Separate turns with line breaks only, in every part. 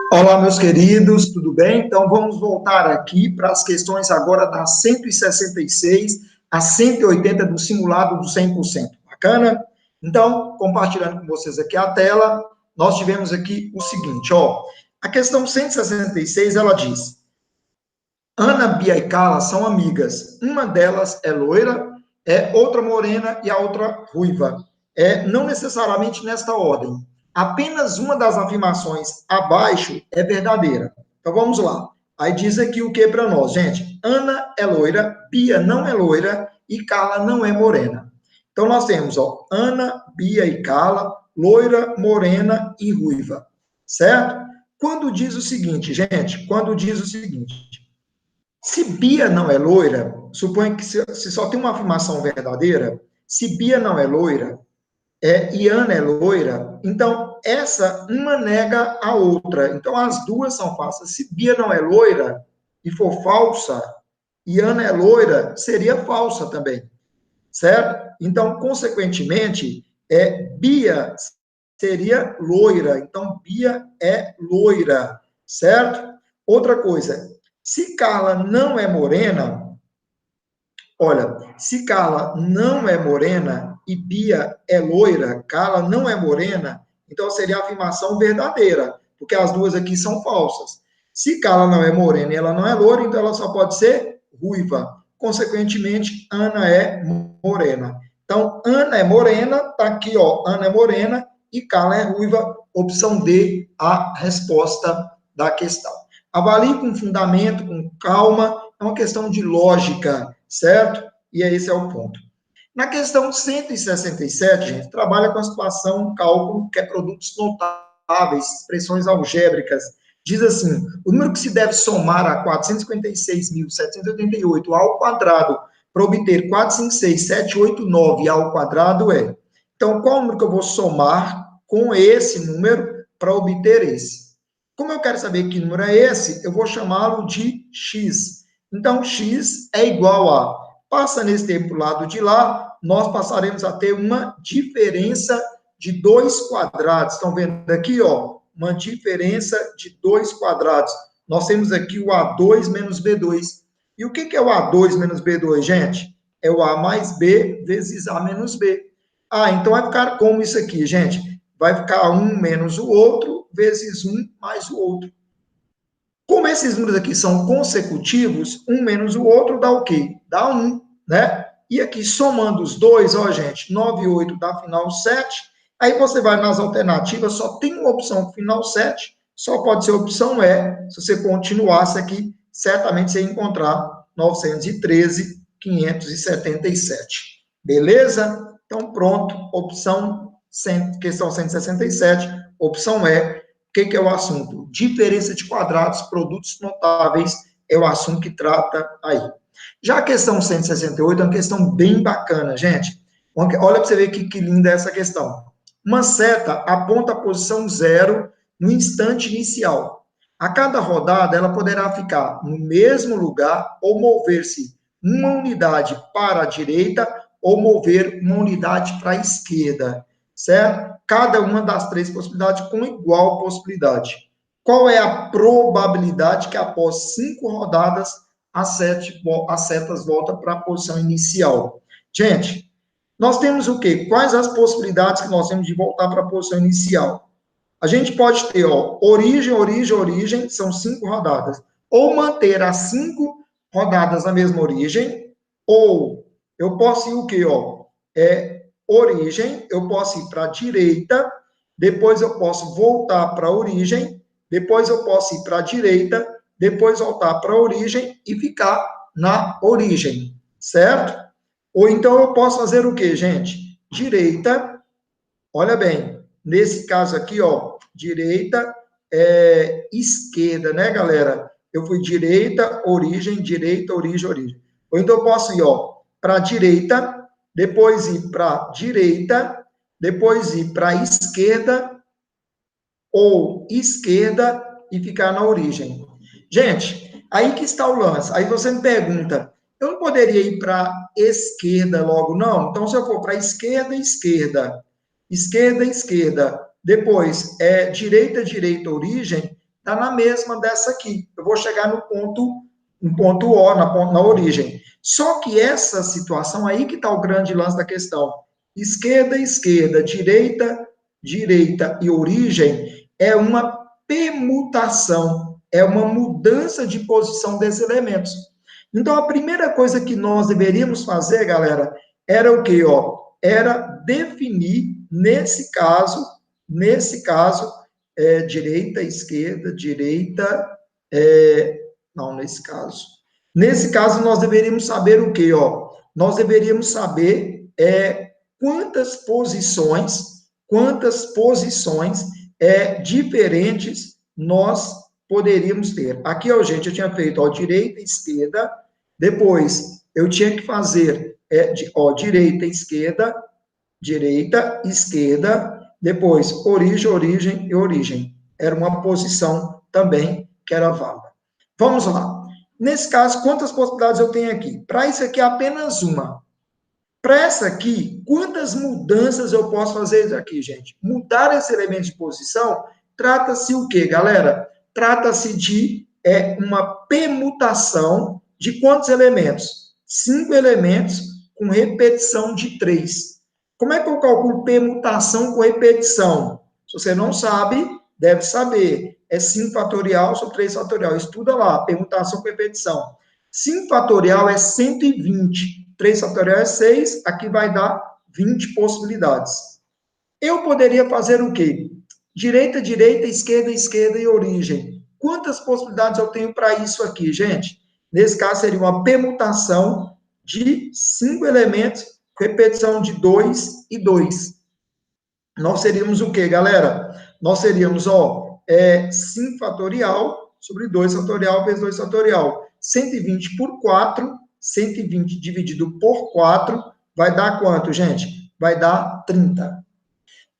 Olá, meus queridos, tudo bem? Então, vamos voltar aqui para as questões agora das 166 a 180 do simulado do 100%. Bacana? Então, compartilhando com vocês aqui a tela, nós tivemos aqui o seguinte, ó. A questão 166, ela diz: Ana, Bia e Carla são amigas. Uma delas é loira, outra morena e a outra ruiva. Não necessariamente nesta ordem. Apenas uma das afirmações abaixo é verdadeira. Então vamos lá. Aí diz aqui o que para nós, gente? Ana é loira, Bia não é loira e Carla não é morena. Então nós temos, ó, Ana, Bia e Carla, loira, morena e ruiva. Certo? Quando diz o seguinte, gente, quando diz o seguinte, se Bia não é loira, suponha que se só tem uma afirmação verdadeira, se Bia não é loira, e Ana é loira, então essa uma nega a outra. Então as duas são falsas. Se Bia não é loira e for falsa, e Ana é loira, seria falsa também, certo? Então, consequentemente, Bia seria loira. Então, Bia é loira, certo? Outra coisa, se Carla não é morena, olha, se Carla não é morena e Bia é loira, Carla não é morena, então seria a afirmação verdadeira, porque as duas aqui são falsas. Se Carla não é morena e ela não é loira, então ela só pode ser ruiva. Consequentemente, Ana é morena. Então, Ana é morena, tá aqui, ó, Ana é morena e Carla é ruiva, opção D, a resposta da questão. Avalie com fundamento, com calma, é uma questão de lógica, certo? E esse é o ponto. Na questão 167, gente, trabalha com a situação, cálculo, que é produtos notáveis, expressões algébricas. Diz assim, o número que se deve somar a 456.788 ao quadrado para obter 456.789 ao quadrado é. Então, qual o número que eu vou somar com esse número para obter esse? Como eu quero saber que número é esse, eu vou chamá-lo de x. Então, x é igual a, passa nesse tempo para o lado de lá, nós passaremos a ter uma diferença de 2 quadrados. Estão vendo aqui, ó, uma diferença de 2 quadrados. Nós temos aqui o A2 menos B2. E o que é o A2 menos B2, gente? É o A mais B vezes A menos B. Ah, então vai ficar como isso aqui, gente? Vai ficar um menos o outro, vezes um mais o outro. Como esses números aqui são consecutivos, um menos o outro dá o quê? Dá 1, né? E aqui, somando os dois, ó, gente, 9 e 8 dá final 7. Aí você vai nas alternativas, só tem uma opção final 7, só pode ser a opção E. Se você continuasse aqui, certamente você ia encontrar 913.577. Beleza? Então, pronto, opção, questão 167, opção E. O que é o assunto? Diferença de quadrados, produtos notáveis, é o assunto que trata aí. Já a questão 168 é uma questão bem bacana, gente. Olha para você ver que linda é essa questão. Uma seta aponta a posição 0 no instante inicial. A cada rodada, ela poderá ficar no mesmo lugar ou mover-se uma unidade para a direita ou mover uma unidade para a esquerda, certo? Cada uma das três possibilidades com igual possibilidade. Qual é a probabilidade que após 5 rodadas as setas voltam para a posição inicial? Gente, nós temos o quê? Quais as possibilidades que nós temos de voltar para a posição inicial? A gente pode ter, ó, origem, origem, origem, são 5 rodadas. Ou manter as 5 rodadas na mesma origem, ou eu posso ir o quê, ó? Origem, eu posso ir para a direita, depois eu posso voltar para a origem, depois eu posso ir para a direita, depois voltar para a origem e ficar na origem, certo? Ou então eu posso fazer o quê, gente? Direita, olha bem, nesse caso aqui, ó, direita, esquerda, né, galera? Eu fui direita, origem, origem. Ou então eu posso ir, ó, para a direita, depois ir para a direita, depois ir para a esquerda, ou esquerda, e ficar na origem. Gente, aí que está o lance. Aí você me pergunta, eu não poderia ir para a esquerda logo, não? Então, se eu for para a esquerda, esquerda, esquerda, esquerda, depois direita, direita, origem, está na mesma dessa aqui. Eu vou chegar no ponto O, na origem. Só que essa situação aí que está o grande lance da questão. Esquerda, esquerda, direita, direita e origem é uma permutação, é uma mudança de posição desses elementos. Então, a primeira coisa que nós deveríamos fazer, galera, era o quê? Era definir, nesse caso, direita, esquerda, direita, não, nesse caso. Nesse caso, nós deveríamos saber o quê? Nós deveríamos saber quantas posições diferentes nós poderíamos ter. Aqui, gente, eu tinha feito, direita, esquerda, depois eu tinha que fazer, direita, esquerda, depois origem, origem e origem. Era uma posição também que era válida. Vamos lá. Nesse caso, quantas possibilidades eu tenho aqui? Para isso aqui, apenas uma. Para essa aqui, quantas mudanças eu posso fazer aqui, gente? Mudar esse elemento de posição, trata-se o quê, galera? Trata-se de uma permutação de quantos elementos? 5 elementos com repetição de 3. Como é que eu calculo permutação com repetição? Se você não sabe, deve saber. É 5 fatorial sobre 3 fatorial. Estuda lá, permutação com repetição. 5 fatorial é 120. 3 fatorial é 6, aqui vai dar 20 possibilidades. Eu poderia fazer o quê? Direita, direita, esquerda, esquerda e origem. Quantas possibilidades eu tenho para isso aqui, gente? Nesse caso, seria uma permutação de 5 elementos, repetição de 2 e 2. Nós seríamos o quê, galera? Nós seríamos, 5 fatorial sobre 2 fatorial vezes 2 fatorial. 120 por 4, 120 dividido por 4, vai dar quanto, gente? Vai dar 30.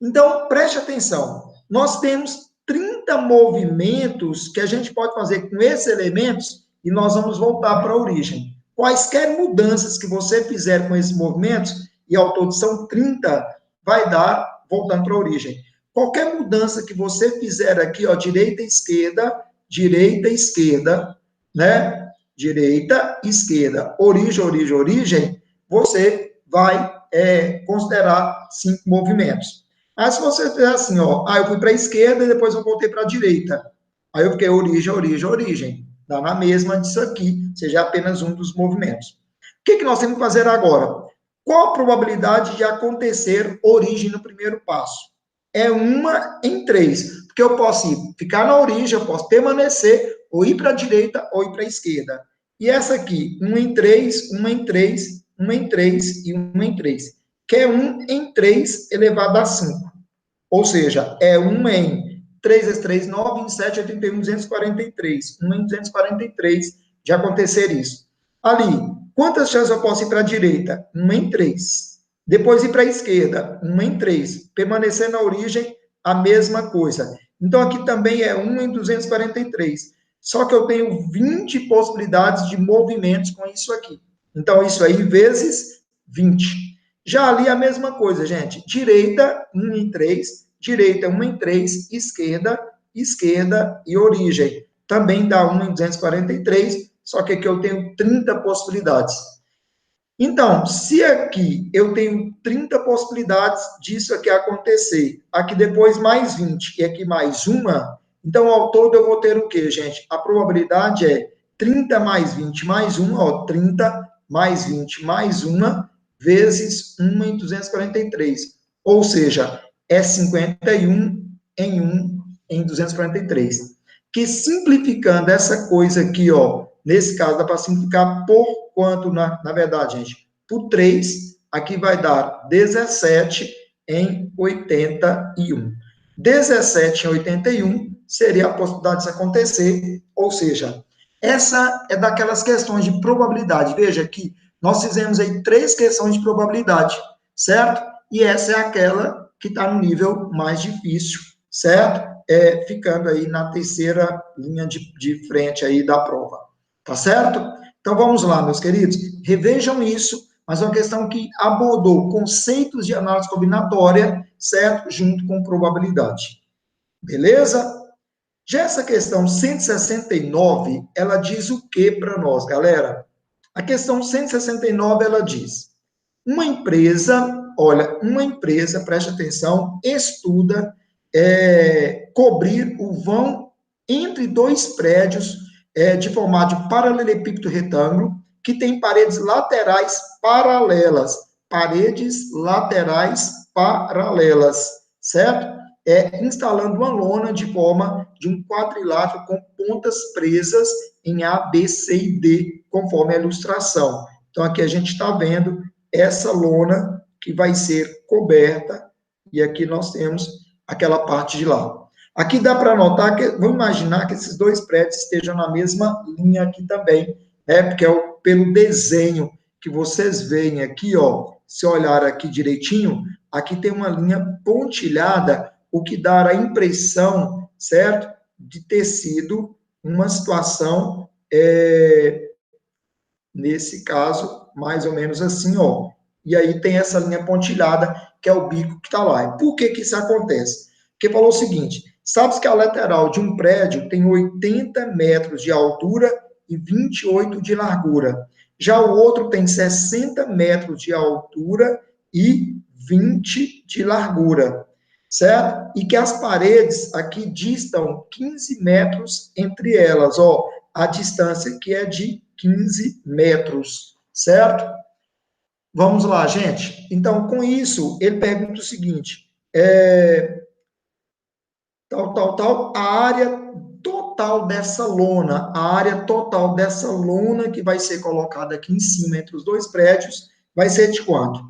Então, preste atenção. Nós temos 30 movimentos que a gente pode fazer com esses elementos e nós vamos voltar para a origem. Quaisquer mudanças que você fizer com esses movimentos, e ao todo são 30, vai dar, voltando para a origem. Qualquer mudança que você fizer aqui, direita, esquerda, né? Direita, esquerda, origem, origem, origem, você vai considerar 5 movimentos. Aí, se você fizer assim, eu fui para a esquerda e depois eu voltei para a direita. Aí eu fiquei origem, origem, origem. Dá na mesma disso aqui, seja apenas um dos movimentos. O que nós temos que fazer agora? Qual a probabilidade de acontecer origem no primeiro passo? É 1 em 3. Porque eu posso ficar na origem, eu posso permanecer, ou ir para a direita, ou ir para a esquerda. E essa aqui, 1 em 3, 1 em 3, 1 em 3 e 1 em 3. Que é 1 em 3 elevado a 5. Ou seja, é 1 em 3 vezes 3, 9, 27, 81, 243. 1 em 243 de acontecer isso. Ali, quantas chances eu posso ir para a direita? 1 em 3. Depois ir para a esquerda, 1 em 3. Permanecer na origem, a mesma coisa. Então, aqui também é 1 em 243. Só que eu tenho 20 possibilidades de movimentos com isso aqui. Então, isso aí vezes 20. Já ali a mesma coisa, gente. Direita, 1 em 3. Direita, 1 em 3. Esquerda, esquerda e origem. Também dá 1 em 243, só que aqui eu tenho 30 possibilidades. Então, se aqui eu tenho 30 possibilidades disso aqui acontecer, aqui depois mais 20 e aqui mais uma, então ao todo eu vou ter o quê, gente? A probabilidade é 30 mais 20 mais 1, 30 mais 20 mais 1, vezes 1 em 243. Ou seja, é 51 em 1 em 243. Que simplificando essa coisa aqui, nesse caso dá para simplificar por quanto, na verdade, gente? Por 3, aqui vai dar 17 em 81. 17 em 81 seria a possibilidade disso acontecer, ou seja, essa é daquelas questões de probabilidade. Veja que nós fizemos aí 3 questões de probabilidade, certo? E essa é aquela que está no nível mais difícil, certo? Ficando aí na terceira linha de frente aí da prova, tá certo? Então, vamos lá, meus queridos, revejam isso, mas é uma questão que abordou conceitos de análise combinatória, certo? Junto com probabilidade. Beleza? Já essa questão 169, ela diz o que para nós, galera? A questão 169, ela diz, uma empresa, olha, uma empresa, preste atenção, estuda cobrir o vão entre dois prédios de formato de paralelepípedo retângulo, que tem paredes laterais paralelas, certo? Instalando uma lona de forma de um quadrilátero com pontas presas em A, B, C e D, conforme a ilustração. Então, aqui a gente está vendo essa lona que vai ser coberta, e aqui nós temos aquela parte de lá. Aqui dá para notar que, vamos imaginar que esses dois prédios estejam na mesma linha aqui também, né? Porque pelo desenho que vocês veem aqui, ó, se olhar aqui direitinho, aqui tem uma linha pontilhada, o que dá a impressão, certo? De ter sido uma situação, nesse caso, mais ou menos assim, ó. E aí tem essa linha pontilhada, que é o bico que está lá. E por que que isso acontece? Porque falou o seguinte, sabe que a lateral de um prédio tem 80 metros de altura e 28 de largura. Já o outro tem 60 metros de altura e 20 de largura, certo? E que as paredes aqui distam 15 metros entre elas, ó, a distância que é de 15 metros, certo? Vamos lá, gente. Então, com isso, ele pergunta o seguinte, a área total dessa lona, que vai ser colocada aqui em cima, entre os dois prédios, vai ser de quanto?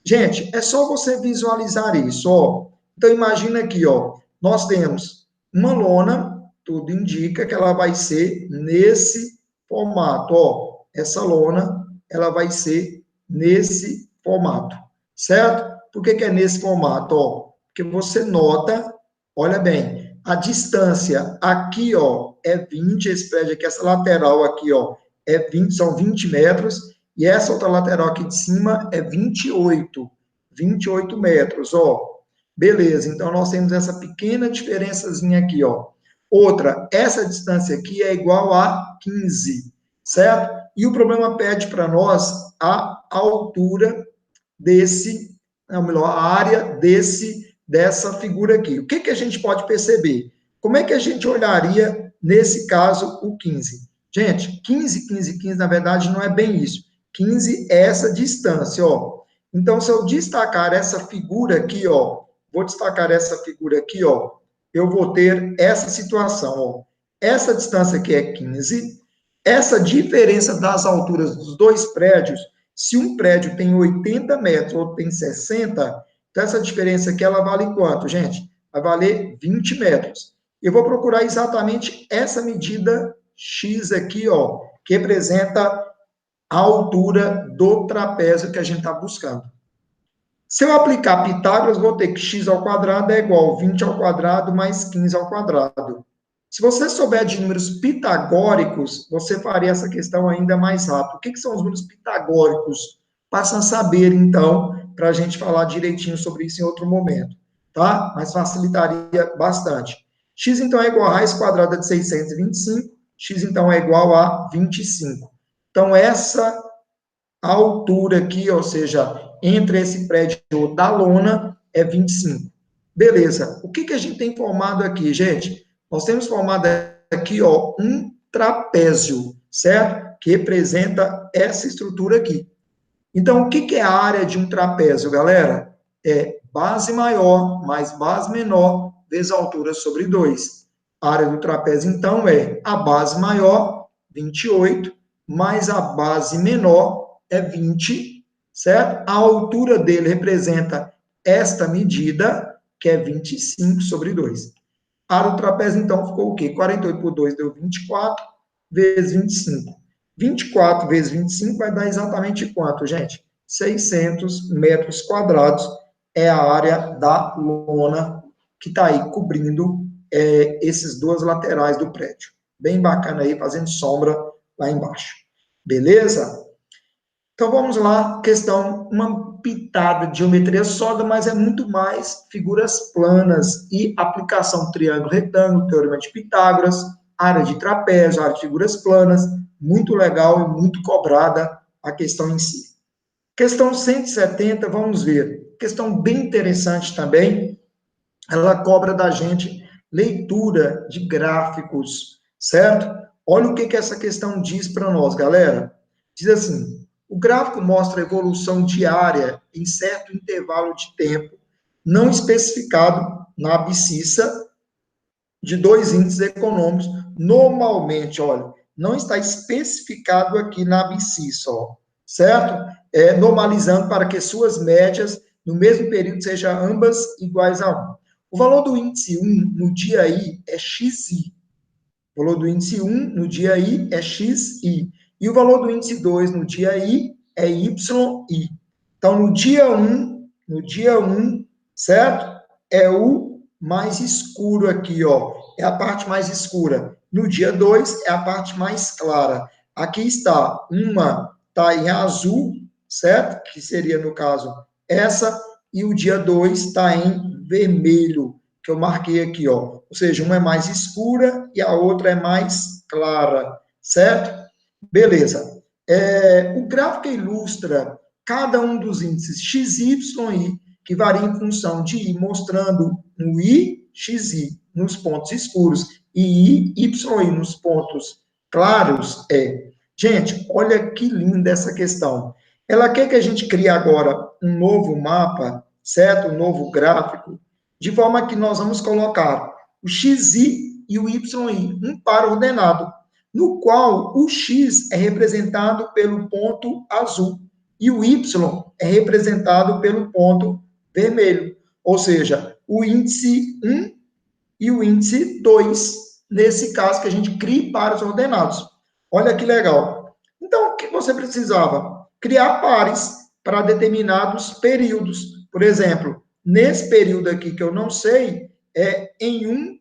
Gente, é só você visualizar isso, ó. Então, imagina aqui, ó, nós temos uma lona, tudo indica que ela vai ser nesse formato, ó. Essa lona, ela vai ser nesse formato, certo? Por que que é nesse formato, ó? Porque você nota, olha bem, a distância aqui, ó, é 20, esse prédio aqui, essa lateral aqui, ó, são 20 metros, e essa outra lateral aqui de cima é 28 metros, ó. Beleza, então nós temos essa pequena diferençazinha aqui, ó. Outra, essa distância aqui é igual a 15, certo? E o problema pede para nós a altura desse, ou melhor, a área dessa figura aqui. O que que a gente pode perceber? Como é que a gente olharia, nesse caso, o 15? Gente, 15, na verdade, não é bem isso. 15 é essa distância, ó. Então, se eu destacar essa figura aqui, ó, eu vou ter essa situação, ó. Essa distância aqui é 15, essa diferença das alturas dos dois prédios, se um prédio tem 80 metros, outro tem 60, então essa diferença aqui, ela vale quanto, gente? Vai valer 20 metros. Eu vou procurar exatamente essa medida X aqui, ó, que representa a altura do trapézio que a gente está buscando. Se eu aplicar Pitágoras, vou ter que x ao quadrado é igual a 20 ao quadrado mais 15 ao quadrado. Se você souber de números pitagóricos, você faria essa questão ainda mais rápido. O que são os números pitagóricos? Passa a saber, então, para a gente falar direitinho sobre isso em outro momento, tá? Mas facilitaria bastante. X, então, é igual a raiz quadrada de 625, x, então, é igual a 25. Então, essa altura aqui, ou seja, entre esse prédio da lona, é 25. Beleza. O que a gente tem formado aqui, gente? Nós temos formado aqui, ó, um trapézio, certo? Que representa essa estrutura aqui. Então, o que é a área de um trapézio, galera? É base maior mais base menor vezes a altura sobre 2. A área do trapézio, então, é a base maior, 28, mais a base menor, é 20, certo? A altura dele representa esta medida, que é 25 sobre 2. A área do trapézio, então, ficou o quê? 48 por 2 deu 24, vezes 25. 24 vezes 25 vai dar exatamente quanto, gente? 600 metros quadrados é a área da lona que está aí cobrindo esses duas laterais do prédio. Bem bacana aí, fazendo sombra lá embaixo. Beleza? Então, vamos lá, pitada de geometria sólida, mas é muito mais figuras planas e aplicação triângulo, retângulo, teorema de Pitágoras, área de trapézio, área de figuras planas, muito legal e muito cobrada a questão em si. Questão 170, vamos ver. Questão bem interessante também, ela cobra da gente leitura de gráficos, certo? Olha o que essa questão diz para nós, galera. Diz assim, o gráfico mostra a evolução diária em certo intervalo de tempo, não especificado na abscissa de dois índices econômicos. Normalmente, olha, não está especificado aqui na abscissa, ó, certo? Normalizando para que suas médias no mesmo período sejam ambas iguais a 1. O valor do índice 1 no dia I é XI. O valor do índice 1 no dia I é XI. E o valor do índice 2 no dia I é YI. Então, no dia 1, certo? É o mais escuro aqui, ó. É a parte mais escura. No dia 2, é a parte mais clara. Aqui está, uma está em azul, certo? Que seria, no caso, essa. E o dia 2 está em vermelho, que eu marquei aqui, ó. Ou seja, uma é mais escura e a outra é mais clara, certo? Beleza. O gráfico ilustra cada um dos índices x, y, y, que varia em função de I, mostrando um I, xi nos pontos escuros e I, y, nos pontos claros. Gente, olha que linda essa questão. Ela quer que a gente crie agora um novo mapa, certo? Um novo gráfico, de forma que nós vamos colocar o xi e o yi, um par ordenado, no qual o x é representado pelo ponto azul e o y é representado pelo ponto vermelho, ou seja, o índice 1 e o índice 2, nesse caso que a gente cria pares ordenados. Olha que legal. Então, o que você precisava? Criar pares para determinados períodos. Por exemplo, nesse período aqui que eu não sei, em um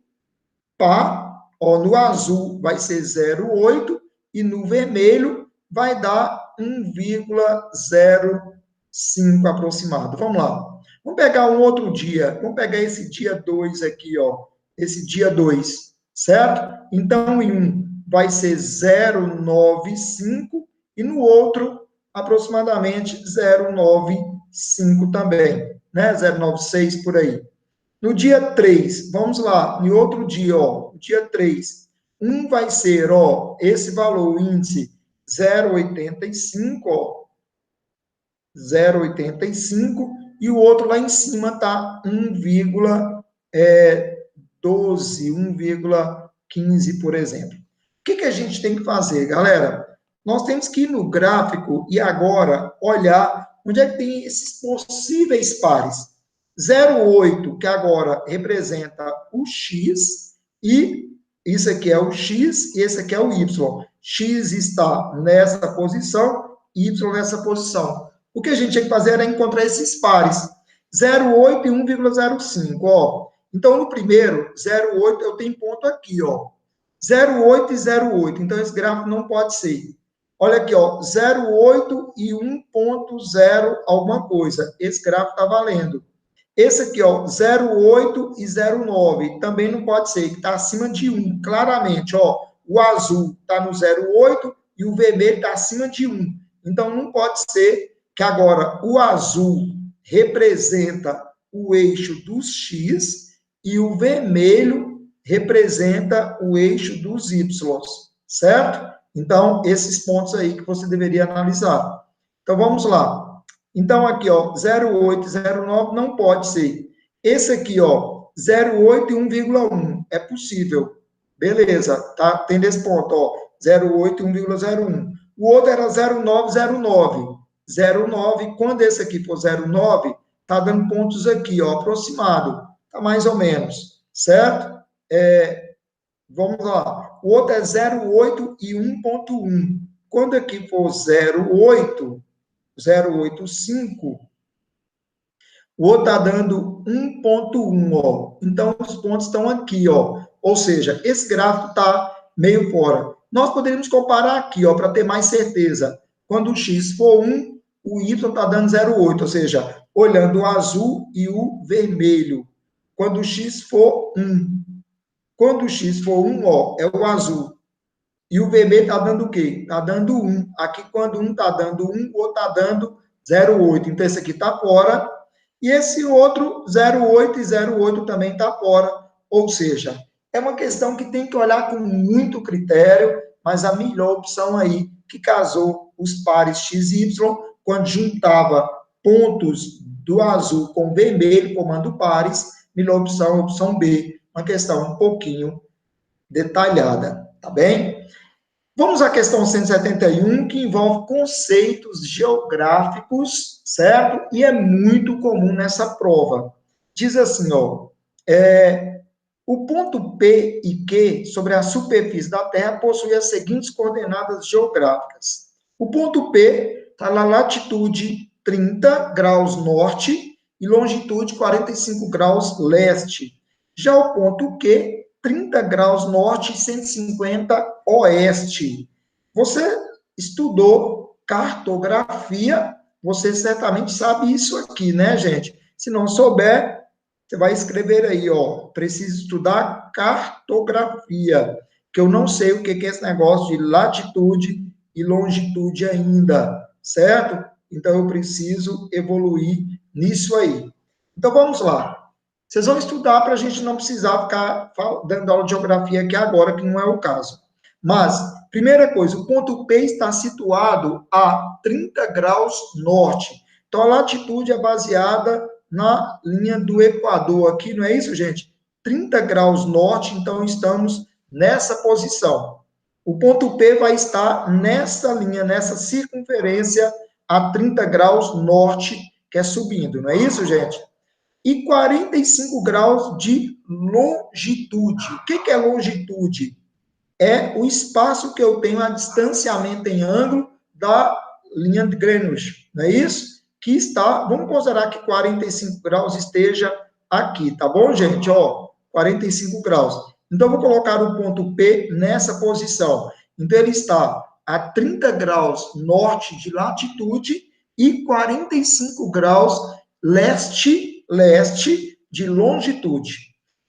par, ó, no azul vai ser 0,8 e no vermelho vai dar 1,05 aproximado. Vamos lá. Vamos pegar um outro dia. Vamos pegar esse dia 2 aqui, ó. Esse dia 2, certo? Então, em um vai ser 0,95 e no outro, aproximadamente 0,95 também, né? 0,96 por aí. No dia 3, vamos lá, no outro dia, ó, no dia 3, um vai ser, ó, esse valor, o índice 0,85, ó, 0,85, e o outro lá em cima tá 1,12, 1,15, por exemplo. O que a gente tem que fazer, galera? Nós temos que ir no gráfico e agora olhar onde é que tem esses possíveis pares. 0,8, que agora representa o X, e isso aqui é o X, e esse aqui é o Y. X está nessa posição, Y nessa posição. O que a gente tinha que fazer era encontrar esses pares. 0,8 e 1,05, ó. Então, no primeiro, 0,8, eu tenho ponto aqui, ó. 0,8 e 0,8. Então, esse gráfico não pode ser. Olha aqui, ó. 0,8 e 1,0 alguma coisa. Esse gráfico está valendo. Esse aqui, ó, 0,8 e 0,9, também não pode ser, que está acima de 1, claramente, ó, o azul está no 0,8 e o vermelho está acima de 1. Então, não pode ser que agora o azul representa o eixo dos X e o vermelho representa o eixo dos Y, certo? Então, esses pontos aí que você deveria analisar. Então, vamos lá. Então, aqui, ó, 0,8 e 0,9 não pode ser. Esse aqui, ó, 0,8 e 1,1 é possível. Beleza, tá? Tem esse ponto, ó, 0,8 e 1,01. O outro era 0,9, 0,9. 0,9, quando esse aqui for 0,9, tá dando pontos aqui, ó, aproximado. Tá mais ou menos, certo? Vamos lá. O outro é 0,8 e 1,1. Quando aqui for 0,8, 0,85, o outro está dando 1,1, ó. Então, os pontos estão aqui, ó. Ou seja, esse gráfico está meio fora. Nós poderíamos comparar aqui, ó, para ter mais certeza. Quando o x for 1, o Y está dando 0,8, ou seja, olhando o azul e o vermelho. Quando o X for 1. Quando o X for 1, ó, é o azul. E o vermelho está dando o quê? Está dando 1. Aqui, quando um está dando 1, o outro está dando 0,8. Então, esse aqui está fora. E esse outro, 0,8 e 0,8 também está fora. Ou seja, é uma questão que tem que olhar com muito critério, mas a melhor opção aí, que casou os pares X e Y, quando juntava pontos do azul com o vermelho, formando pares, melhor opção, opção B. Uma questão um pouquinho detalhada, tá bem? Vamos à questão 171, que envolve conceitos geográficos, certo? E é muito comum nessa prova. Diz assim, ó, o ponto P e Q sobre a superfície da Terra possui as seguintes coordenadas geográficas. O ponto P está na latitude 30 graus norte e longitude 45 graus leste. Já o ponto Q, 30 graus norte e 150 oeste. Você estudou cartografia, você certamente sabe isso aqui, né, gente? Se não souber, você vai escrever aí, ó, preciso estudar cartografia, que eu não sei o que é esse negócio de latitude e longitude ainda, certo? Então, eu preciso evoluir nisso aí. Então, vamos lá. Vocês vão estudar para a gente não precisar ficar dando aula de geografia aqui agora, que não é o caso. Mas, primeira coisa, o ponto P está situado a 30 graus norte. Então, a latitude é baseada na linha do Equador aqui, não é isso, gente? 30 graus norte, então estamos nessa posição. O ponto P vai estar nessa linha, nessa circunferência a 30 graus norte, que é subindo, não é isso, gente? E 45 graus de longitude. O que é longitude? É o espaço que eu tenho a distanciamento em ângulo da linha de Greenwich, não é isso? Que está, vamos considerar que 45 graus esteja aqui, tá bom, gente? Ó, 45 graus. Então, vou colocar o ponto P nessa posição. Então, ele está a 30 graus norte de latitude e 45 graus leste de longitude.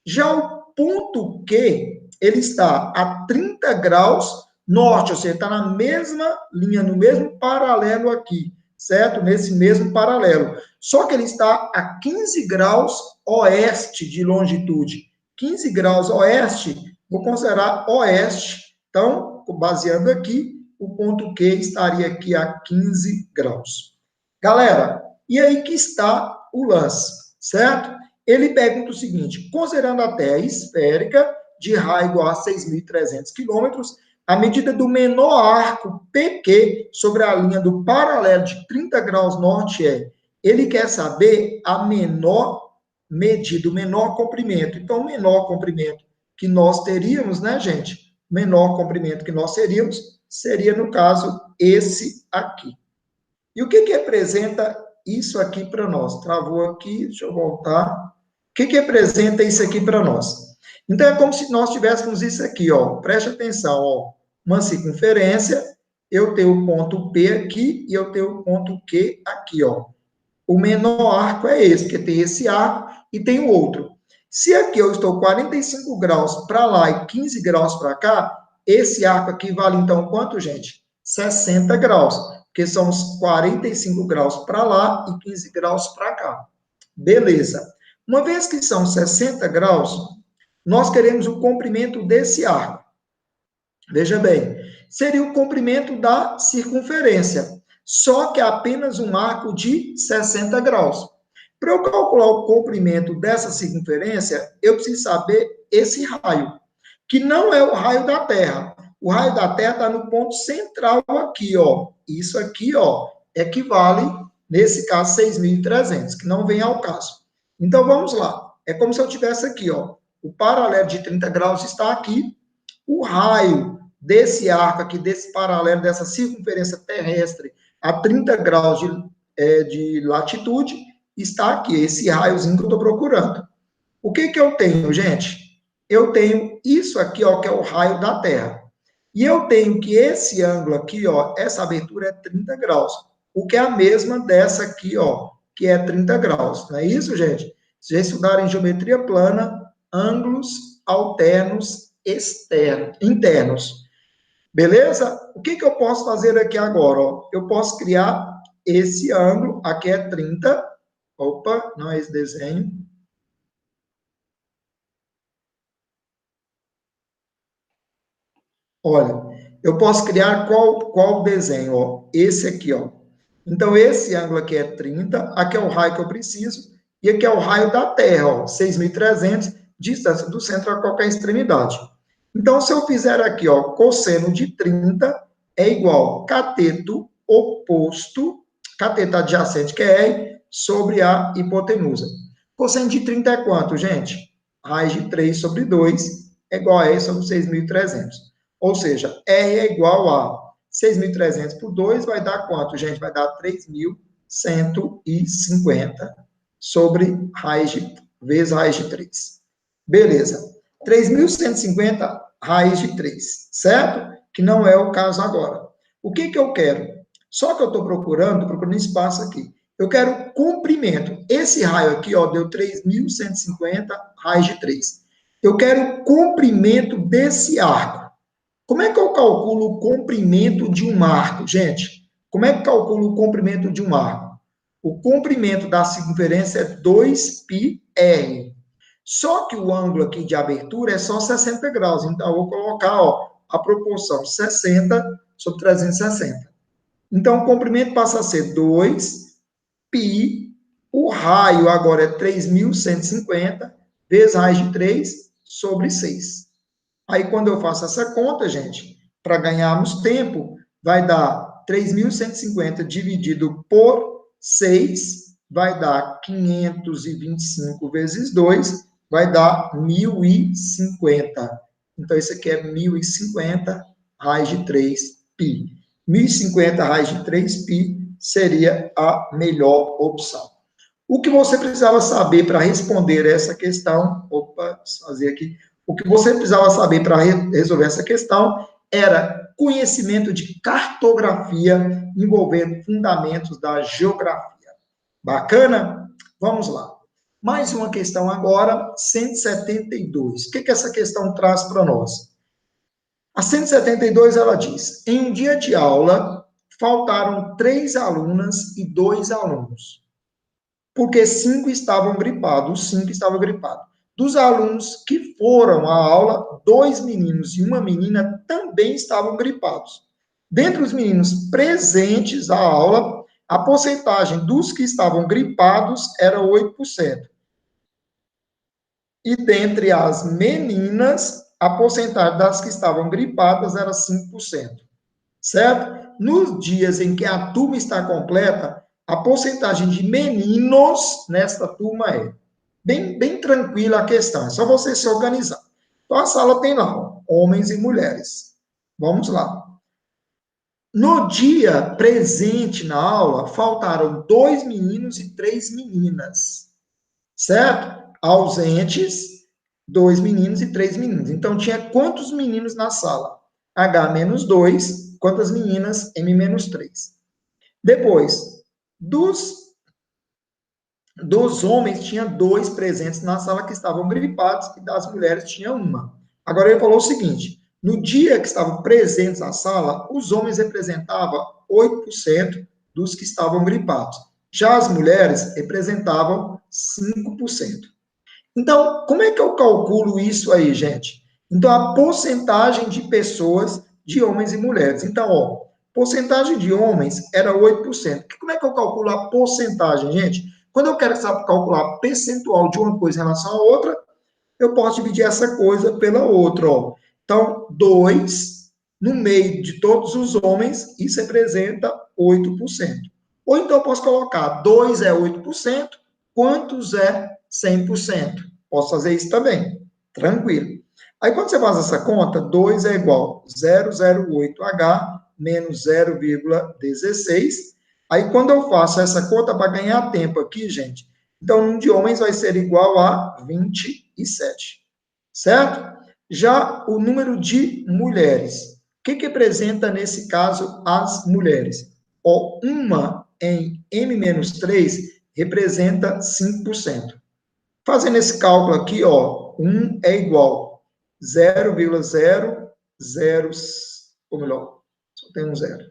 Já o ponto Q, ele está a 30 graus norte, ou seja, está na mesma linha, no mesmo paralelo aqui, certo? Nesse mesmo paralelo. Só que ele está a 15 graus oeste de longitude. 15 graus oeste, vou considerar oeste. Então, baseando aqui, o ponto Q estaria aqui a 15 graus. Galera, e aí que está o lance, certo? Ele pergunta o seguinte, considerando a Terra esférica, de raio igual a 6.300 quilômetros, a medida do menor arco PQ sobre a linha do paralelo de 30 graus norte é, ele quer saber a menor medida, o menor comprimento. Então, o menor comprimento que nós teríamos, né, gente? O menor comprimento que nós teríamos seria, no caso, esse aqui. E o que representa isso aqui para nós? Travou aqui, deixa eu voltar. O que representa isso aqui para nós? Então, é como se nós tivéssemos isso aqui, ó. Preste atenção, ó. Uma circunferência, eu tenho o ponto P aqui e eu tenho o ponto Q aqui, ó. O menor arco é esse, porque tem esse arco e tem o outro. Se aqui eu estou 45 graus para lá e 15 graus para cá, esse arco aqui vale, então, quanto, gente? 60 graus, porque são os 45 graus para lá e 15 graus para cá. Beleza. Uma vez que são 60 graus, nós queremos o comprimento desse arco. Veja bem, seria o comprimento da circunferência, só que é apenas um arco de 60 graus. Para eu calcular o comprimento dessa circunferência, eu preciso saber esse raio, que não é o raio da Terra. O raio da Terra está no ponto central aqui, ó. Isso aqui, ó, equivale, nesse caso, 6.300, que não vem ao caso. Então, vamos lá. É como se eu tivesse aqui, ó. O paralelo de 30 graus está aqui. O raio desse arco aqui, desse paralelo, dessa circunferência terrestre a 30 graus de latitude, está aqui, esse raiozinho que eu estou procurando. O que eu tenho, gente? Eu tenho isso aqui, ó, que é o raio da Terra. E eu tenho que esse ângulo aqui, ó, essa abertura é 30 graus. o que é a mesma dessa aqui, ó, que é 30 graus. Não é isso, gente? Vocês já estudaram em geometria plana, ângulos alternos internos. Beleza? O que eu posso fazer aqui agora? Ó? Eu posso criar esse ângulo, aqui é 30. Opa, não é esse desenho. Olha, eu posso criar qual desenho? Ó? Esse aqui, ó. Então, esse ângulo aqui é 30, aqui é o raio que eu preciso, e aqui é o raio da Terra, ó, 6.300, distância do centro a qualquer extremidade. Então, se eu fizer aqui, ó, cosseno de 30 é igual a cateto oposto, cateto adjacente, que é R, sobre a hipotenusa. Cosseno de 30 é quanto, gente? Raiz de 3 sobre 2 é igual a R sobre 6.300. Ou seja, R é igual a 6.300 por 2 vai dar quanto, gente? Vai dar 3.150 sobre vezes raiz de 3. Beleza. 3.150 raiz de 3, certo? Que não é o caso agora. O que eu quero? Só que eu estou procurando espaço aqui. Eu quero comprimento. Esse raio aqui, ó, deu 3.150 raiz de 3. Eu quero comprimento desse arco. Como é que eu calculo o comprimento de um arco, gente? Como é que eu calculo o comprimento de um arco? O comprimento da circunferência é 2πr. Só que o ângulo aqui de abertura é só 60 graus. Então, eu vou colocar, ó, a proporção 60 sobre 360. Então, o comprimento passa a ser 2π. O raio agora é 3.150 vezes raiz de 3 sobre 6. Aí, quando eu faço essa conta, gente, para ganharmos tempo, vai dar 3.150 dividido por 6, vai dar 525 vezes 2, vai dar 1.050. Então, isso aqui é 1.050 raiz de 3π. 1.050 raiz de 3π seria a melhor opção. O que você precisava saber para responder essa questão, fazer aqui, o que você precisava saber para resolver essa questão era conhecimento de cartografia envolvendo fundamentos da geografia. Bacana? Vamos lá. Mais uma questão agora, 172. O que essa questão traz para nós? A 172, ela diz, em um dia de aula, faltaram 3 alunas e 2 alunos, porque 5 estavam gripados, Dos alunos que foram à aula, 2 meninos e uma menina também estavam gripados. Dentre os meninos presentes à aula, a porcentagem dos que estavam gripados era 8%. E dentre as meninas, a porcentagem das que estavam gripadas era 5%. Certo? Nos dias em que a turma está completa, a porcentagem de meninos nesta turma é bem tranquila a questão, é só você se organizar. Então, a sala tem lá, ó, homens e mulheres. Vamos lá. No dia presente na aula, faltaram 2 meninos e 3 meninas. Certo? Ausentes, 2 meninos e 3 meninas. Então, tinha quantos meninos na sala? H menos 2, quantas meninas? M menos 3. Depois, dos homens, tinha 2 presentes na sala que estavam gripados, e das mulheres tinha uma. Agora, ele falou o seguinte, no dia que estavam presentes na sala, os homens representavam 8% dos que estavam gripados. Já as mulheres representavam 5%. Então, como é que eu calculo isso aí, gente? Então, a porcentagem de pessoas, de homens e mulheres. Então, ó, porcentagem de homens era 8%. Como é que eu calculo a porcentagem, gente? Quando eu quero calcular percentual de uma coisa em relação à outra, eu posso dividir essa coisa pela outra, ó. Então, 2 no meio de todos os homens, isso representa 8%. Ou então eu posso colocar 2 é 8%, quantos é 100%? Posso fazer isso também, tranquilo. Aí, quando você faz essa conta, 2 é igual a 0,08H menos 0,16. Aí, quando eu faço essa conta para ganhar tempo aqui, gente, então, o número de homens vai ser igual a 27, certo? Já o número de mulheres, o que representa, nesse caso, as mulheres? Ó, uma em M-3 representa 5%. Fazendo esse cálculo aqui, ó, 1 é igual a 0,0, ou melhor, só tem um 0,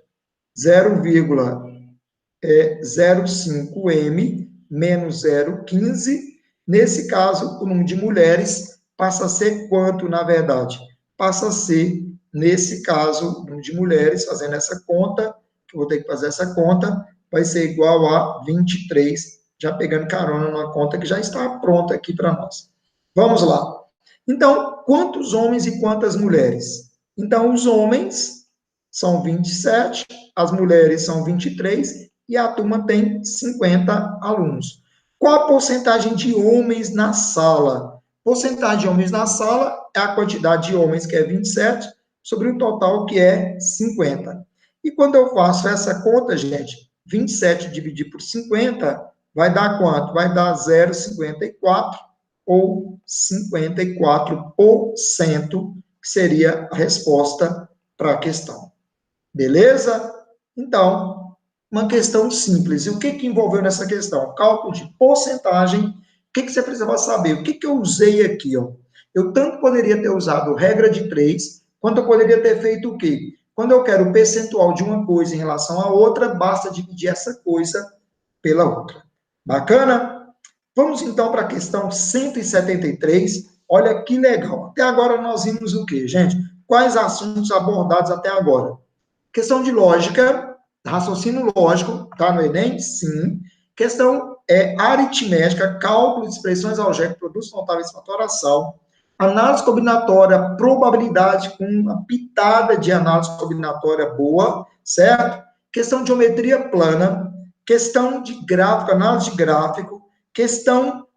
0,05M menos 0,15. Nesse caso, o número de mulheres passa a ser quanto, na verdade? Passa a ser, nesse caso, o número de mulheres, fazendo essa conta, que eu vou ter que fazer essa conta, vai ser igual a 23, já pegando carona numa conta que já está pronta aqui para nós. Vamos lá. Então, quantos homens e quantas mulheres? Então, os homens são 27, as mulheres são 23, e a turma tem 50 alunos. Qual a porcentagem de homens na sala? Porcentagem de homens na sala é a quantidade de homens, que é 27, sobre o total, que é 50. E quando eu faço essa conta, gente, 27 dividido por 50, vai dar quanto? Vai dar 0,54, ou 54%, que seria a resposta para a questão. Beleza? Então, uma questão simples. E o que envolveu nessa questão? Cálculo de porcentagem. O que você precisava saber? O que eu usei aqui? Ó? Eu tanto poderia ter usado regra de 3, quanto eu poderia ter feito o quê? Quando eu quero o percentual de uma coisa em relação à outra, basta dividir essa coisa pela outra. Bacana? Vamos então para a questão 173. Olha que legal. Até agora nós vimos o quê, gente? Quais assuntos abordados até agora? Questão de lógica, raciocínio lógico, tá no Enem? Sim. Questão aritmética, cálculo de expressões algébricas, produtos notáveis, fatoração, análise combinatória, probabilidade com uma pitada de análise combinatória boa, certo? Questão de geometria plana, questão de gráfico, análise de gráfico, questão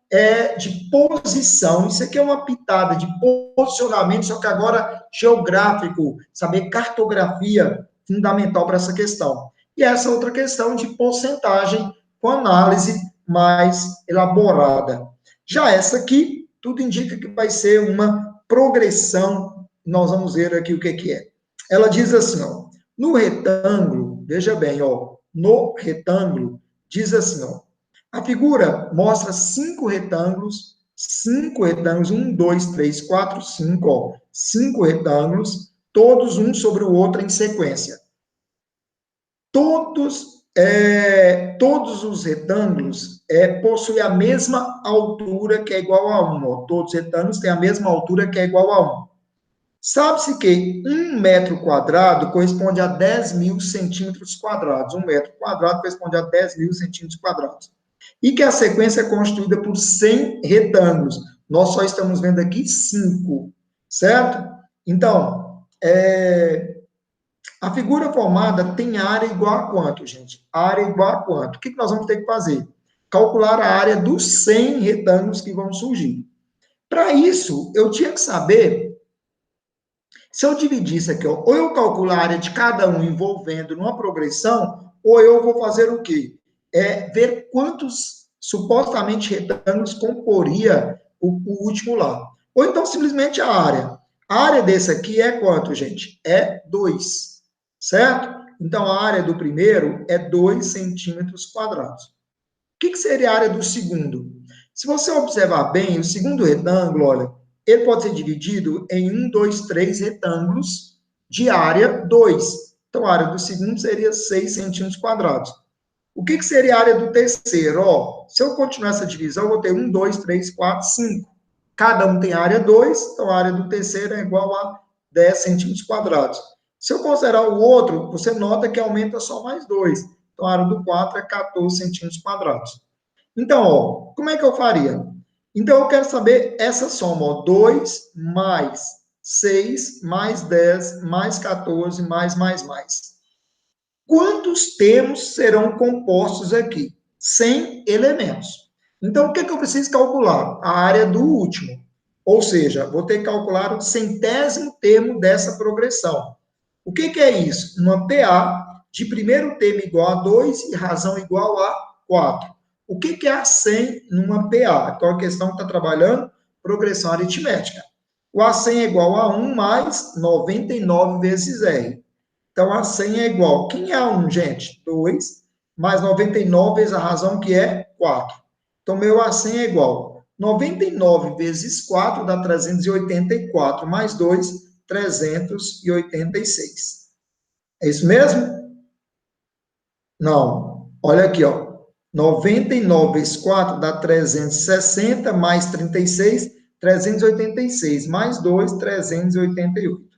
de posição, isso aqui é uma pitada de posicionamento, só que agora geográfico, saber cartografia, fundamental para essa questão. E essa outra questão de porcentagem com análise mais elaborada. Já essa aqui, tudo indica que vai ser uma progressão, nós vamos ver aqui o que é. Ela diz assim, ó, no retângulo, veja bem, ó, no retângulo, diz assim, ó, a figura mostra 5 retângulos, 1, 2, 3, 4, 5, ó, 5 retângulos, todos um sobre o outro em sequência. Todos os retângulos possuem a mesma altura, que é igual a 1. Ó. Todos os retângulos têm a mesma altura, que é igual a 1. Sabe-se que 1 metro quadrado corresponde a 10 mil centímetros quadrados. 1 metro quadrado corresponde a 10 mil centímetros quadrados. E que a sequência é constituída por 100 retângulos. Nós só estamos vendo aqui 5, certo? Então, a figura formada tem área igual a quanto, gente? Área igual a quanto? O que nós vamos ter que fazer? Calcular a área dos 100 retângulos que vão surgir. Para isso, eu tinha que saber, se eu dividisse aqui, ó, ou eu calculo a área de cada um envolvendo numa progressão, ou eu vou fazer o quê? Ver quantos supostamente retângulos comporia o último lá. Ou então, simplesmente a área. A área desse aqui é quanto, gente? É 2, certo? Então, a área do primeiro é 2 centímetros quadrados. O que seria a área do segundo? Se você observar bem, o segundo retângulo, olha, ele pode ser dividido em 1, 2, 3 retângulos de área 2. Então, a área do segundo seria 6 centímetros quadrados. O que seria a área do terceiro? Ó, se eu continuar essa divisão, eu vou ter 1, 2, 3, 4, 5. Cada um tem área 2, então a área do terceiro é igual a 10 centímetros quadrados. Se eu considerar o outro, você nota que aumenta só mais 2. Então, a área do 4 é 14 centímetros quadrados. Então, ó, como é que eu faria? Então, eu quero saber essa soma, ó, 2 mais 6 mais 10 mais 14 mais. Quantos termos serão compostos aqui? 100 elementos. Então, o que eu preciso calcular? A área do último. Ou seja, vou ter que calcular o 100º termo dessa progressão. O que é isso? Uma PA de primeiro termo igual a 2 e razão igual a 4. O que é a 100 numa PA? Então, a questão está trabalhando progressão aritmética. O A100 é igual a 1 mais 99 vezes R. Então, a 100 é igual. Quem é a 1, gente? 2 mais 99 vezes a razão, que é 4. Então, meu A100 é igual 99 vezes 4 dá 384, mais 2, 386. É isso mesmo? Não. Olha aqui, ó. 99 vezes 4 dá 360, mais 36, 386, mais 2, 388.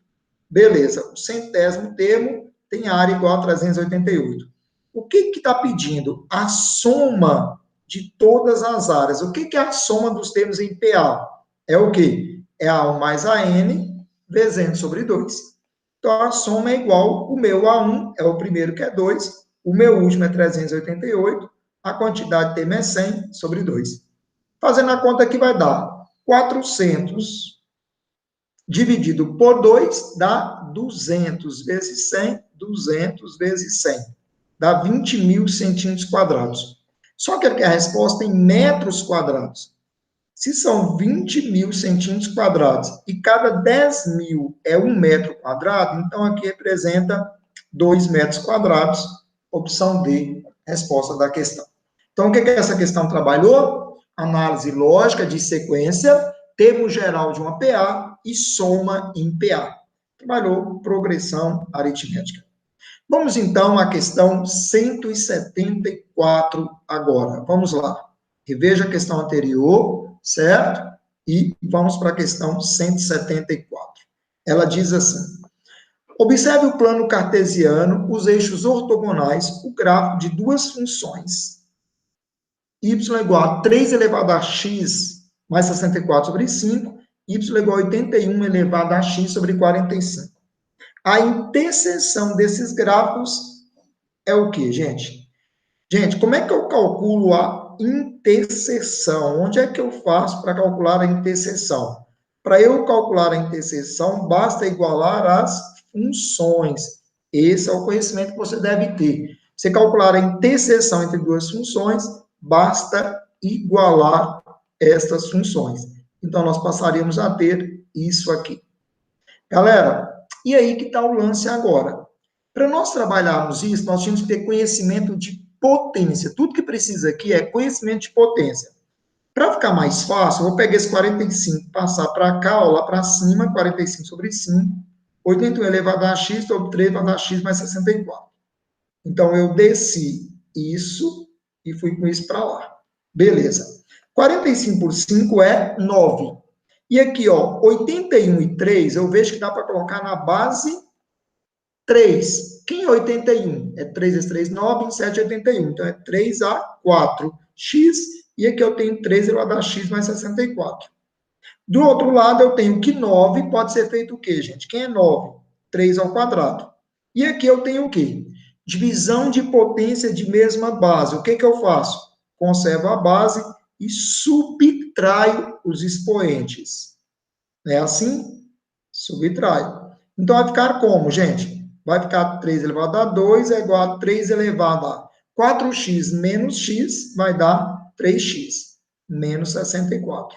Beleza. O centésimo termo tem área igual a 388. O que está pedindo? A soma de todas as áreas. O que é a soma dos termos em PA? É o quê? É A1 mais AN vezes N sobre 2. Então, a soma é igual, o meu A1 é o primeiro, que é 2, o meu último é 388, a quantidade de termo é 100 sobre 2. Fazendo a conta aqui vai dar 400 dividido por 2 dá 200 vezes 100, 200 vezes 100. Dá 20.000 centímetros quadrados. Só que aqui a resposta é em metros quadrados. Se são 20.000 centímetros quadrados e cada 10.000 é 1 metro quadrado, então aqui representa 2 metros quadrados. Opção D, resposta da questão. Então, o que essa questão trabalhou? Análise lógica de sequência, termo geral de uma PA e soma em PA. Trabalhou progressão aritmética. Vamos, então, à questão 174 agora. Vamos lá. Reveja a questão anterior, certo? E vamos para a questão 174. Ela diz assim: observe o plano cartesiano, os eixos ortogonais, o gráfico de duas funções. Y igual a 3 elevado a x mais 64 sobre 5, y igual a 81 elevado a x sobre 45. A interseção desses gráficos é o quê, gente? Gente, como é que eu calculo a interseção? Onde é que eu faço para calcular a interseção? Para eu calcular a interseção, basta igualar as funções. Esse é o conhecimento que você deve ter. Você calcular a interseção entre duas funções, basta igualar estas funções. Então, nós passaríamos a ter isso aqui. Galera, e aí que está o lance agora? Para nós trabalharmos isso, nós tínhamos que ter conhecimento de potência. Tudo que precisa aqui é conhecimento de potência. Para ficar mais fácil, eu vou pegar esse 45, passar para cá, ó, lá para cima, 45 sobre 5, 81 elevado a x sobre 3 elevado a x mais 64. Então, eu desci isso e fui com isso para lá. Beleza. 45 por 5 é 9. E aqui, ó, 81 e 3, eu vejo que dá para colocar na base 3. Quem é 81? É 3 vezes 3, 9, 27, 81. Então, é 3 a 4. X, e aqui eu tenho 3 elevado a x mais 64. Do outro lado, eu tenho que 9 pode ser feito o quê, gente? Quem é 9? 3 ao quadrado. E aqui eu tenho o quê? Divisão de potência de mesma base. O que eu faço? Conservo a base e subtraio os expoentes. É assim? Subtraio. Então, vai ficar como, gente? Vai ficar 3 elevado a 2 é igual a 3 elevado a 4x menos x vai dar 3x menos 64.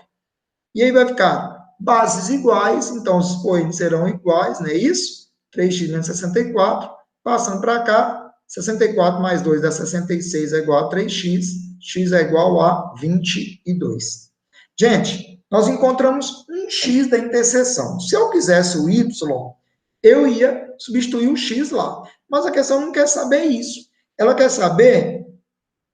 E aí vai ficar bases iguais, então os expoentes serão iguais, não é isso? 3x menos 64. Passando para cá, 64 mais 2 dá 66 é igual a 3x, x é igual a 22. Gente, nós encontramos um x da interseção. Se eu quisesse o y, eu ia substituir o x lá. Mas a questão não quer saber isso. Ela quer saber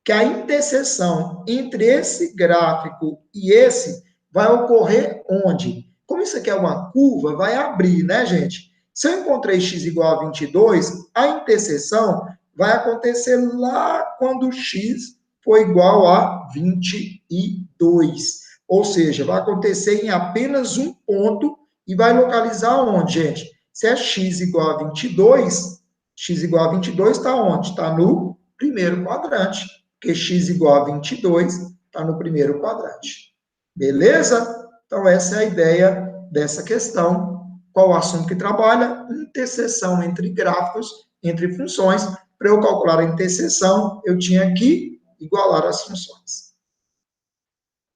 que a interseção entre esse gráfico e esse vai ocorrer onde? Como isso aqui é uma curva, vai abrir, né, gente? Se eu encontrei x igual a 22, a interseção vai acontecer lá quando x for igual a 22. Ou seja, vai acontecer em apenas um ponto e vai localizar onde, gente? Se é x igual a 22, x igual a 22 está onde? Está no primeiro quadrante, porque x igual a 22 está no primeiro quadrante. Beleza? Então, essa é a ideia dessa questão. Qual o assunto que trabalha? Interseção entre gráficos, entre funções. Para eu calcular a interseção, eu tinha que igualar as funções.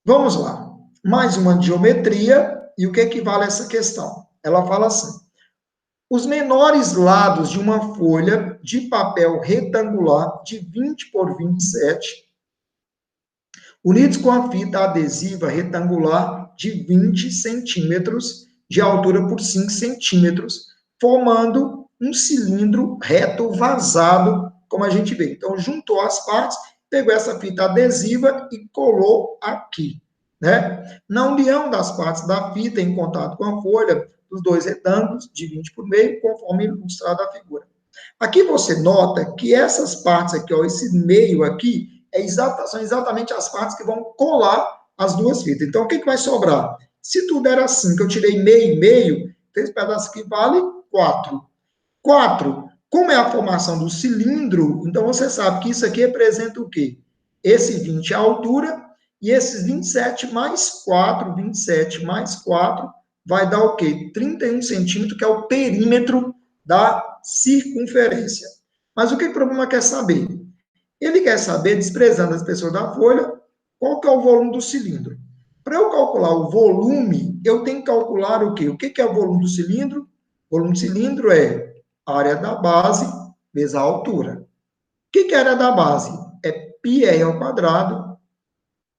Vamos lá. Mais uma geometria. E o que equivale a essa questão? Ela fala assim: os menores lados de uma folha de papel retangular de 20 por 27, unidos com a fita adesiva retangular de 20 centímetros de altura por 5 centímetros, formando um cilindro reto vazado, como a gente vê. Então, juntou as partes, pegou essa fita adesiva e colou aqui, né? Na união das partes da fita em contato com a folha, os dois retângulos de 20 por meio, conforme ilustrado a figura. Aqui você nota que essas partes aqui, ó, esse meio aqui, são exatamente as partes que vão colar as duas fitas. Então, o que vai sobrar? Se tudo era assim, que eu tirei meio e meio, esse pedaço aqui vale 4. 4, como é a formação do cilindro, então você sabe que isso aqui representa o quê? Esse 20 é a altura, e esses 27 mais 4, 27 mais 4, vai dar o quê? 31 centímetros, que é o perímetro da circunferência. Mas o que o problema quer saber? Ele quer saber, desprezando as pessoas da folha, qual que é o volume do cilindro. Para eu calcular o volume, eu tenho que calcular o quê? O que é o volume do cilindro? O volume do cilindro é a área da base vezes a altura. O que é a área da base? É πr ao quadrado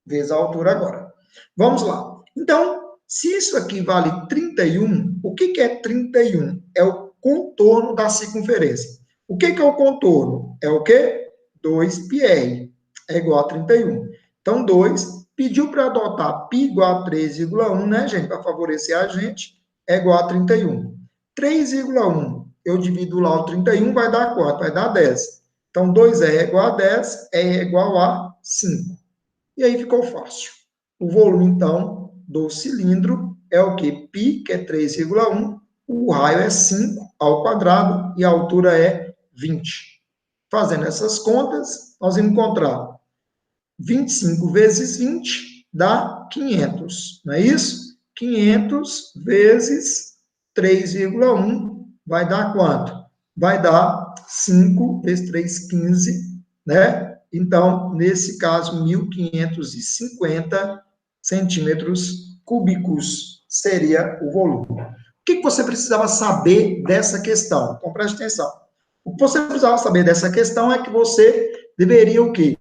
vezes a altura agora. Vamos lá. Então, se isso aqui vale 31, o que é 31? É o contorno da circunferência. O que é o contorno? É o quê? 2πr é igual a 31. Então, 2, pediu para adotar π igual a 3,1, né, gente? Para favorecer a gente, é igual a 31. 3,1, eu divido lá o 31, vai dar quanto? Vai dar 10. Então, 2r é igual a 10, r é igual a 5. E aí ficou fácil. O volume, então, do cilindro é o quê? Π, que é 3,1, o raio é 5 ao quadrado e a altura é 20. Fazendo essas contas, nós vamos encontrar 25 vezes 20 dá 500, não é isso? 500 vezes 3,1 vai dar quanto? Vai dar 5 vezes 3, 15, né? Então, nesse caso, 1.550 centímetros cúbicos seria o volume. O que você precisava saber dessa questão? Então, preste atenção. O que você precisava saber dessa questão é que você deveria o quê?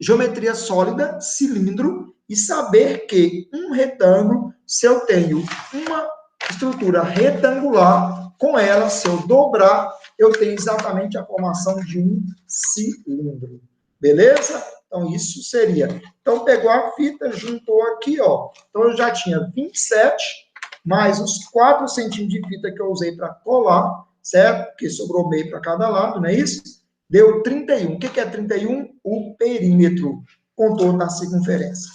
Geometria sólida, cilindro, e saber que um retângulo, se eu tenho uma estrutura retangular, com ela, se eu dobrar, eu tenho exatamente a formação de um cilindro. Beleza? Então, isso seria. Então, pegou a fita, juntou aqui, ó. Então, eu já tinha 27, mais os 4 centímetros de fita que eu usei para colar, certo? Porque sobrou meio para cada lado, não é isso? Deu 31. O que é 31? O perímetro, contorno da circunferência.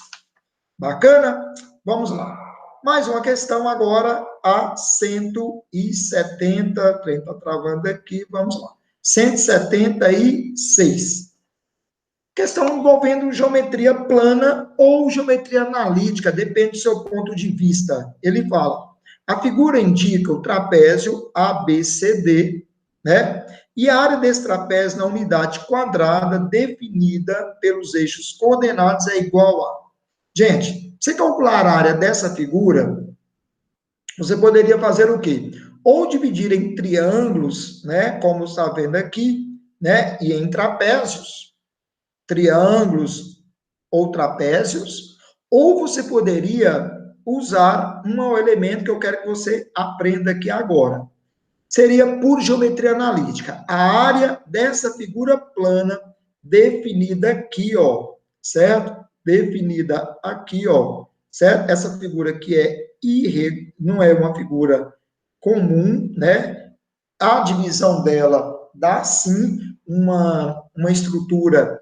Bacana? Vamos lá. Mais uma questão agora, a 170. O trem está travando aqui, vamos lá. 176. Questão envolvendo geometria plana ou geometria analítica, depende do seu ponto de vista. Ele fala, a figura indica o trapézio ABCD, né? E a área desse trapézio na unidade quadrada definida pelos eixos coordenados é igual a... Gente, você calcular a área dessa figura, você poderia fazer o quê? Ou dividir em triângulos, né? Como está vendo aqui, né? E em trapézios, triângulos ou trapézios, ou você poderia usar um elemento que eu quero que você aprenda aqui agora. Seria por geometria analítica. A área dessa figura plana definida aqui, ó, certo? Definida aqui, ó, certo? Essa figura aqui não é uma figura comum, né? A divisão dela dá, sim, uma estrutura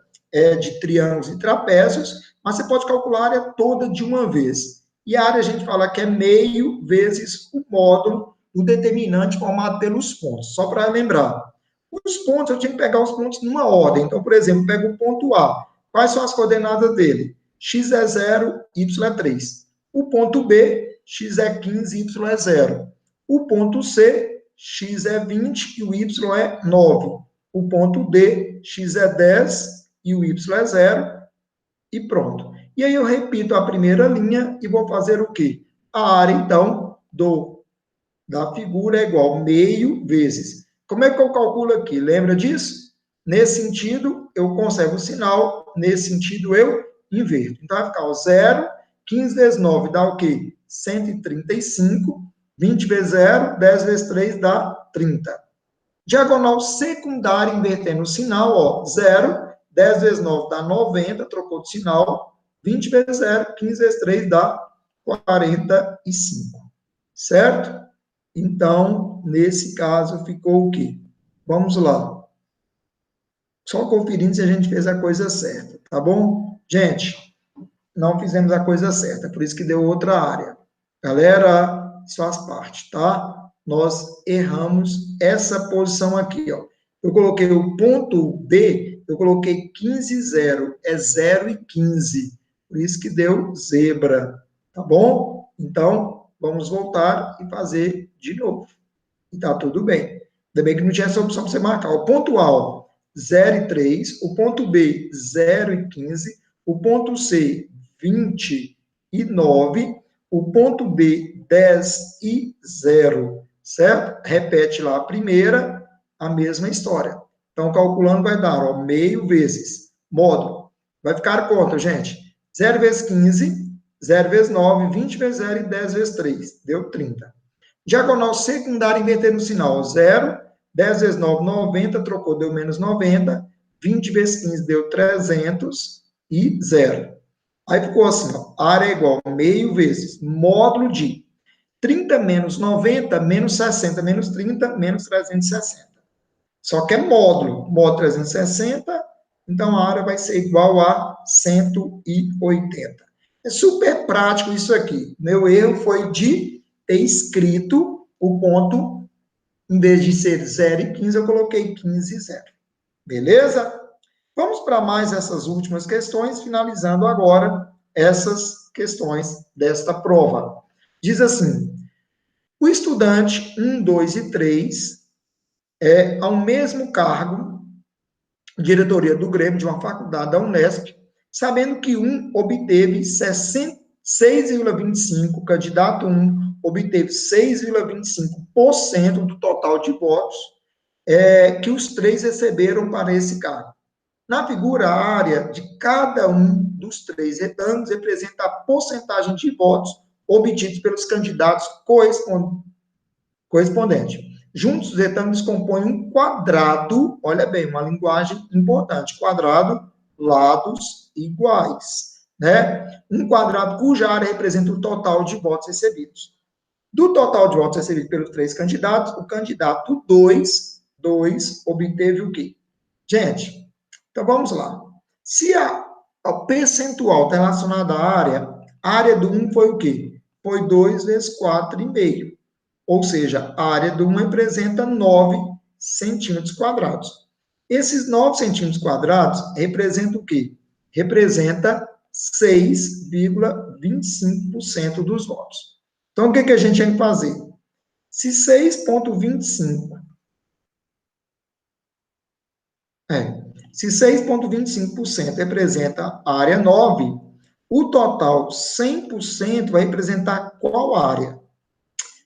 de triângulos e trapézios, mas você pode calcular a área toda de uma vez. E a área a gente fala que é meio vezes o módulo, o determinante formado pelos pontos. Só para lembrar. Os pontos, eu tinha que pegar os pontos numa ordem. Então, por exemplo, pego o ponto A. Quais são as coordenadas dele? X é 0, Y é 3. O ponto B, X é 15, Y é 0. O ponto C, X é 20 e o Y é 9. O ponto D, X é 10 e o Y é 0. E pronto. E aí eu repito a primeira linha e vou fazer o quê? A área, então, do da figura é igual a meio vezes. Como é que eu calculo aqui? Lembra disso? Nesse sentido, eu conservo o sinal, nesse sentido, eu inverto. Então, vai ficar o 0, 15 vezes 9 dá o quê? 135, 20 vezes 0, 10 vezes 3 dá 30. Diagonal secundária, invertendo o sinal, ó, 0, 10 vezes 9 dá 90, trocou de sinal, 20 vezes 0, 15 vezes 3 dá 45, certo? Então, nesse caso, ficou o quê? Vamos lá. Só conferindo se a gente fez a coisa certa, tá bom? Gente, não fizemos a coisa certa, por isso que deu outra área. Galera, isso faz parte, tá? Nós erramos essa posição aqui, ó. Eu coloquei o ponto B, eu coloquei 15, 0. É 0 e 15. Por isso que deu zebra, tá bom? Então, vamos voltar e fazer de novo. E tá tudo bem. Ainda bem que não tinha essa opção para você marcar. O ponto A, ó, 0 e 3. O ponto B, 0 e 15. O ponto C, 29. O ponto D, 10 e 0. Certo? Repete lá a primeira, a mesma história. Então, calculando, vai dar, ó, meio vezes módulo. Vai ficar a conta, gente. 0 vezes 15, 0 vezes 9, 20 vezes 0 e 10 vezes 3. Deu 30. Diagonal secundária, invertendo o sinal. 0, 10 vezes 9, 90, trocou, deu menos 90. 20 vezes 15 deu 300 e 0. Aí ficou assim, ó, área é igual a meio vezes módulo de 30 menos 90, menos 60, menos 30, menos 360. Só que é módulo. Módulo 360, então a área vai ser igual a 180. É super prático isso aqui. Meu erro foi de ter escrito o ponto, em vez de ser 0 e 15, eu coloquei 15 e 0. Beleza? Vamos para mais essas últimas questões, finalizando agora essas questões desta prova. Diz assim: o estudante 1, 2 e 3 ao mesmo cargo, diretoria do Grêmio de uma faculdade da Unesp, sabendo que um obteve 6,25, candidato 1 obteve 6,25% do total de votos que os três receberam para esse cargo. Na figura, a área de cada um dos três retângulos representa a porcentagem de votos obtidos pelos candidatos correspondentes. Juntos, os retângulos compõem um quadrado, olha bem, uma linguagem importante, quadrado, lados iguais, né? Um quadrado cuja área representa o total de votos recebidos. Do total de votos recebidos pelos três candidatos, o candidato 2 obteve o quê? Gente, então vamos lá. Se o percentual está relacionado à área do 1 foi o quê? Foi 2 vezes 4,5. Ou seja, a área do 1 representa 9 centímetros quadrados. Esses 9 centímetros quadrados representam o quê? Representa 6,25% dos votos. Então, o que a gente tem que fazer? Se 6,25 se 6,25% representa a área 9, o total 100% vai representar qual área?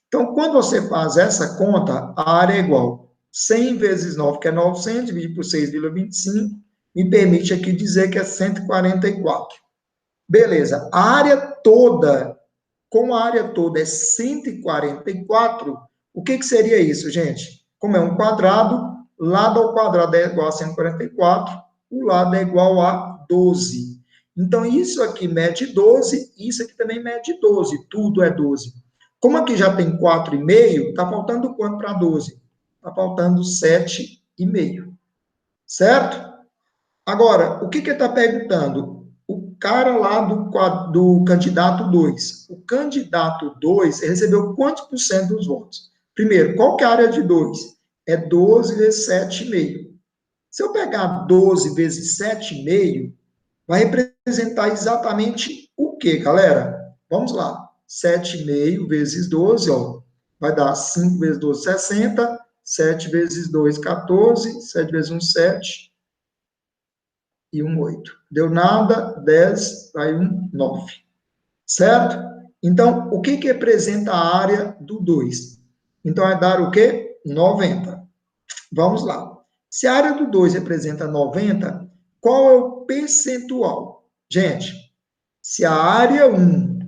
Então, quando você faz essa conta, a área é igual 100 vezes 9, que é 900, dividido por 6,25, me permite aqui dizer que é 144. Beleza. A área toda, como a área toda é 144, o que seria isso, gente? Como é um quadrado, lado ao quadrado é igual a 144, o lado é igual a 12. Então, isso aqui mede 12, isso aqui também mede 12, tudo é 12. Como aqui já tem 4,5, está faltando quanto para 12? Está faltando 7,5. Certo? Agora, o que ele está perguntando? O cara lá do candidato 2. O candidato 2 recebeu quantos por cento dos votos? Primeiro, qual que é a área de 2? É 12 vezes 7,5. Se eu pegar 12 vezes 7,5, vai representar exatamente o quê, galera? Vamos lá. 7,5 vezes 12, ó, vai dar 5 vezes 12, 60. 7 vezes 2, 14. 7 vezes 1, 7. E 1, 8. Deu nada, 10, vai 1, 9. Certo? Então, o que representa a área do 2? Então, vai dar o quê? 90. Vamos lá. Se a área do 2 representa 90, qual é o percentual? Gente, se a área 1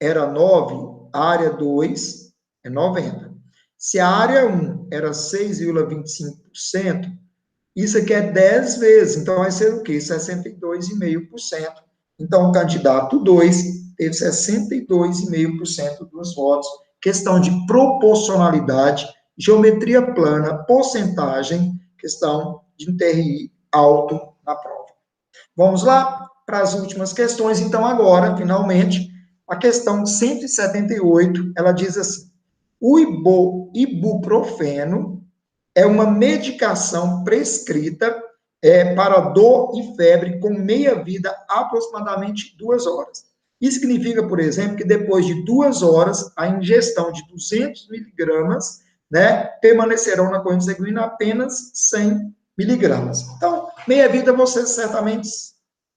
era 9, a área 2 é 90. Se a área 1 era 6,25%, isso aqui é 10 vezes, então vai ser o quê? 62,5%. Então, o candidato 2 teve 62,5% dos votos. Questão de proporcionalidade, geometria plana, porcentagem, questão de TRI alto na prova. Vamos lá para as últimas questões. Então, agora, finalmente, a questão 178, ela diz assim: o ibuprofeno é uma medicação prescrita para dor e febre com meia-vida aproximadamente 2 horas. Isso significa, por exemplo, que depois de 2 horas, a ingestão de 200 miligramas, né, permanecerão na corrente sanguínea apenas 100 miligramas. Então, meia-vida, você certamente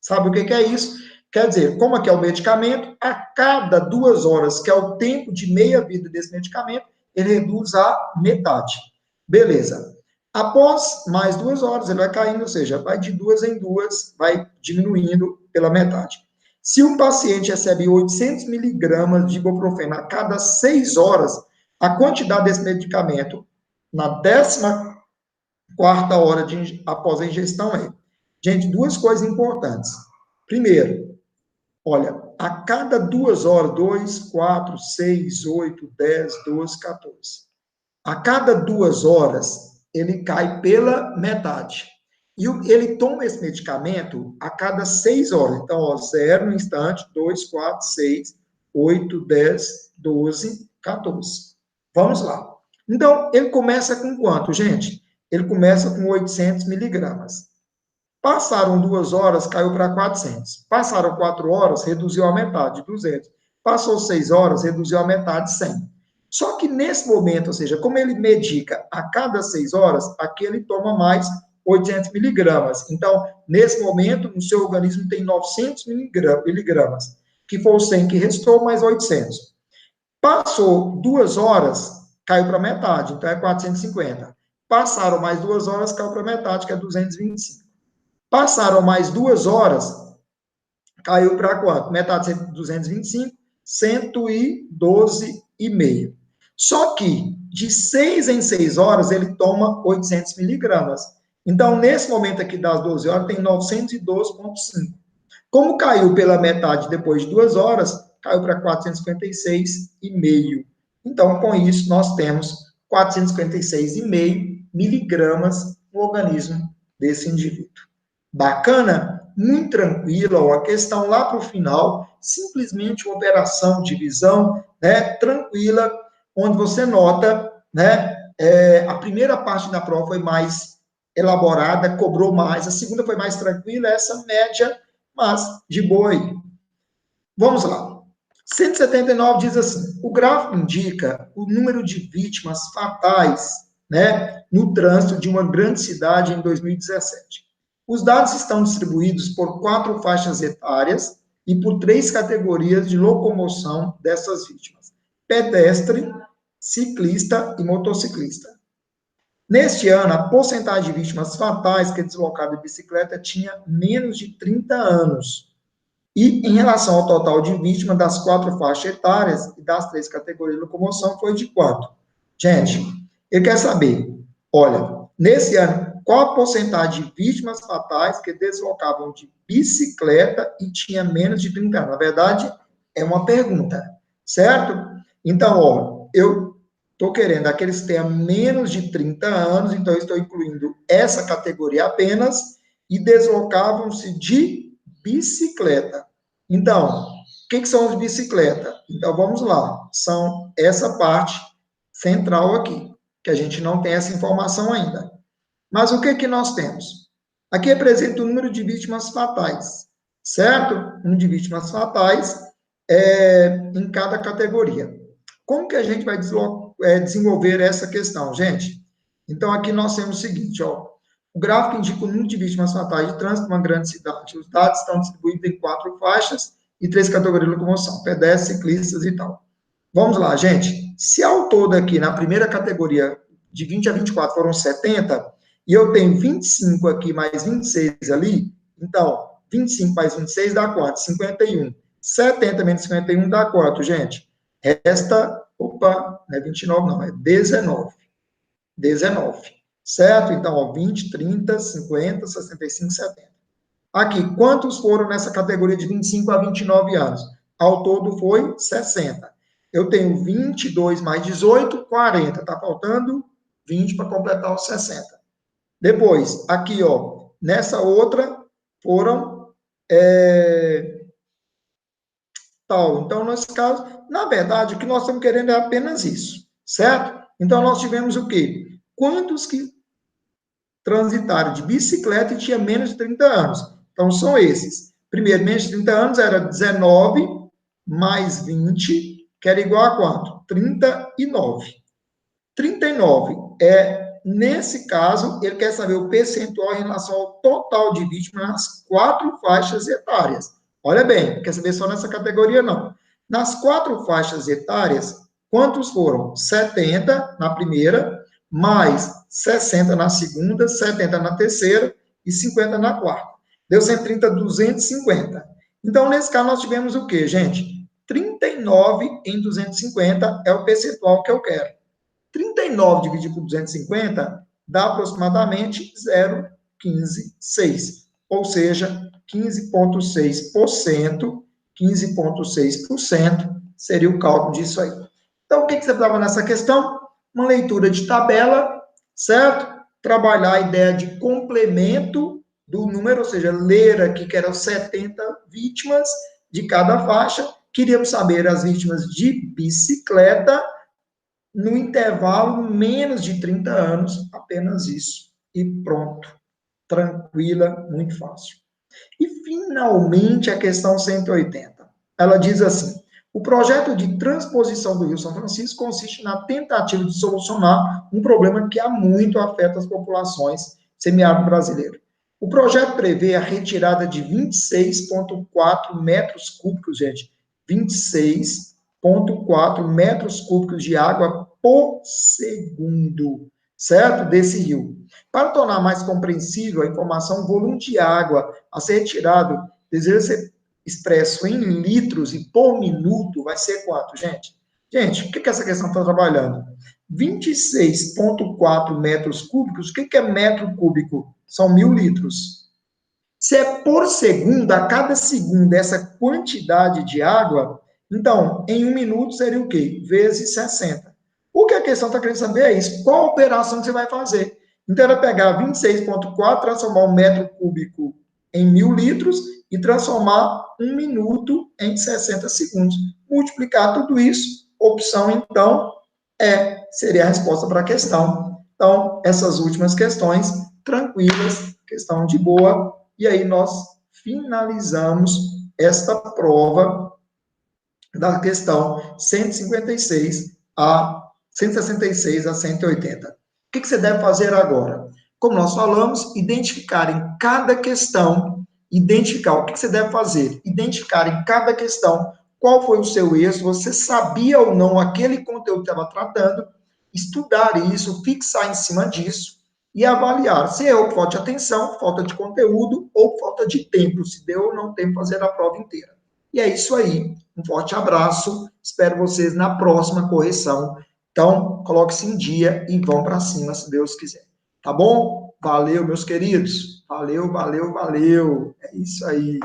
sabe o que é isso. Quer dizer, como aqui é o medicamento, a cada 2 horas, que é o tempo de meia-vida desse medicamento, ele reduz a metade. Beleza. Após mais 2 horas, ele vai caindo, ou seja, vai de 2 em 2, vai diminuindo pela metade. Se um paciente recebe 800 miligramas de ibuprofeno a cada 6 horas, a quantidade desse medicamento, na 14ª hora após a ingestão é... Gente, 2 coisas importantes. Primeiro, olha, a cada 2 horas, 2, 4, 6, 8, 10, 12, 14. A cada 2 horas, ele cai pela metade. E ele toma esse medicamento a cada 6 horas. Então, ó, 0 no instante, 2, 4, 6, 8, 10, 12, 14. Vamos lá. Então, ele começa com quanto, gente? Ele começa com 800 miligramas. Passaram 2 horas, caiu para 400. Passaram 4 horas, reduziu a metade, 200. Passou 6 horas, reduziu a metade, 100. Só que nesse momento, ou seja, como ele medica a cada 6 horas, aqui ele toma mais 800 miligramas. Então, nesse momento, no seu organismo tem 900 miligramas, que foi o 100 que restou, mais 800. Passou 2 horas, caiu para metade, então é 450. Passaram mais 2 horas, caiu para metade, que é 225. Passaram mais 2 horas, caiu para quanto? Metade de 225, 112,5. Só que, de 6 em 6 horas, ele toma 800 miligramas. Então, nesse momento aqui das 12 horas, tem 912,5. Como caiu pela metade depois de 2 horas, caiu para 456,5. Então, com isso, nós temos 456,5 miligramas no organismo desse indivíduo. Bacana? Muito tranquila, a questão lá para o final, simplesmente uma operação de divisão, né, tranquila, onde você nota, né, a primeira parte da prova foi mais elaborada, cobrou mais, a segunda foi mais tranquila, essa média, mas de boa aí. Vamos lá. 179 diz assim: o gráfico indica o número de vítimas fatais, né, no trânsito de uma grande cidade em 2017. Os dados estão distribuídos por 4 faixas etárias e por 3 categorias de locomoção dessas vítimas: pedestre, ciclista e motociclista. Neste ano, a porcentagem de vítimas fatais que é deslocada de bicicleta tinha menos de 30 anos. E, em relação ao total de vítimas das 4 faixas etárias e das 3 categorias de locomoção, foi de quanto? Gente, ele quer saber, olha, nesse ano, qual a porcentagem de vítimas fatais que deslocavam de bicicleta e tinha menos de 30 anos? Na verdade, é uma pergunta, certo? Então, ó, eu estou querendo aqueles que tenham menos de 30 anos, então eu estou incluindo essa categoria apenas, e deslocavam-se de bicicleta. Então, o que são as bicicletas? Então, vamos lá. São essa parte central aqui, que a gente não tem essa informação ainda. Mas o que nós temos? Aqui representa o número de vítimas fatais, certo? O número de vítimas fatais em cada categoria. Como que a gente vai desenvolver essa questão, gente? Então, aqui nós temos o seguinte, ó. O gráfico indica o número de vítimas fatais de trânsito numa grande cidade. Os dados estão distribuídos em 4 faixas e 3 categorias de locomoção, pedestres, ciclistas e tal. Vamos lá, gente. Se ao todo aqui, na primeira categoria, de 20 a 24 foram 70, e eu tenho 25 aqui mais 26 ali, então, 25 mais 26 dá quanto? 51. 70 menos 51 dá quanto, gente? Resta, opa, não é 29 não, é 19. 19. Certo? Então, ó, 20, 30, 50, 65, 70. Aqui, quantos foram nessa categoria de 25 a 29 anos? Ao todo foi 60. Eu tenho 22 mais 18, 40. Está faltando 20 para completar os 60. Depois, aqui, ó, nessa outra foram tal. Então, nesse caso, na verdade, o que nós estamos querendo é apenas isso, certo? Então, nós tivemos o quê? Quantos que transitaram de bicicleta e tinha menos de 30 anos? Então, são esses. Primeiro, menos de 30 anos era 19 mais 20, que era igual a quanto? 39. 39 nesse caso, ele quer saber o percentual em relação ao total de vítimas nas 4 faixas etárias. Olha bem, não quer saber só nessa categoria, não. Nas 4 faixas etárias, quantos foram? 70 na primeira, mais 60 na segunda, 70 na terceira e 50 na quarta. Deu 130, 250. Então, nesse caso, nós tivemos o quê, gente? 39 em 250 é o percentual que eu quero. 39 dividido por 250 dá aproximadamente 0,156, ou seja, 15,6%, 15,6% seria o cálculo disso aí. Então, o que você estava nessa questão? Uma leitura de tabela, certo? Trabalhar a ideia de complemento do número, ou seja, ler aqui que eram 70 vítimas de cada faixa. Queríamos saber as vítimas de bicicleta no intervalo menos de 30 anos, apenas isso. E pronto. Tranquila, muito fácil. E, finalmente, a questão 180. Ela diz assim: o projeto de transposição do Rio São Francisco consiste na tentativa de solucionar um problema que há muito afeta as populações semiárido brasileiro. O projeto prevê a retirada de 26,4 metros cúbicos, gente, 26,4 metros cúbicos de água por segundo, certo? Desse rio. Para tornar mais compreensível a informação, o volume de água a ser retirado deveria ser expresso em litros e por minuto vai ser quanto, gente? Gente, o que essa questão está trabalhando? 26,4 metros cúbicos, o que é metro cúbico? São 1.000 litros. Se é por segundo, a cada segundo, essa quantidade de água, então, em 1 minuto seria o quê? Vezes 60. O que a questão está querendo saber é isso. Qual operação que você vai fazer? Então, ela pegar 26,4, transformar 1 metro cúbico em 1.000 litros e transformar 1 minuto em 60 segundos. Multiplicar tudo isso, opção, então, seria a resposta para a questão. Então, essas últimas questões, tranquilas, questão de boa, e aí nós finalizamos esta prova da questão 156 a 166 a 180. O que você deve fazer agora? Como nós falamos, identificar em cada questão, identificar o que você deve fazer, identificar em cada questão qual foi o seu erro, você sabia ou não aquele conteúdo que estava tratando, estudar isso, fixar em cima disso e avaliar se errou por falta de atenção, falta de conteúdo ou falta de tempo, se deu ou não tempo fazer a prova inteira. E é isso aí. Um forte abraço. Espero vocês na próxima correção. Então, coloque-se em dia e vão para cima, se Deus quiser. Tá bom? Valeu, meus queridos. Valeu, valeu, valeu. É isso aí.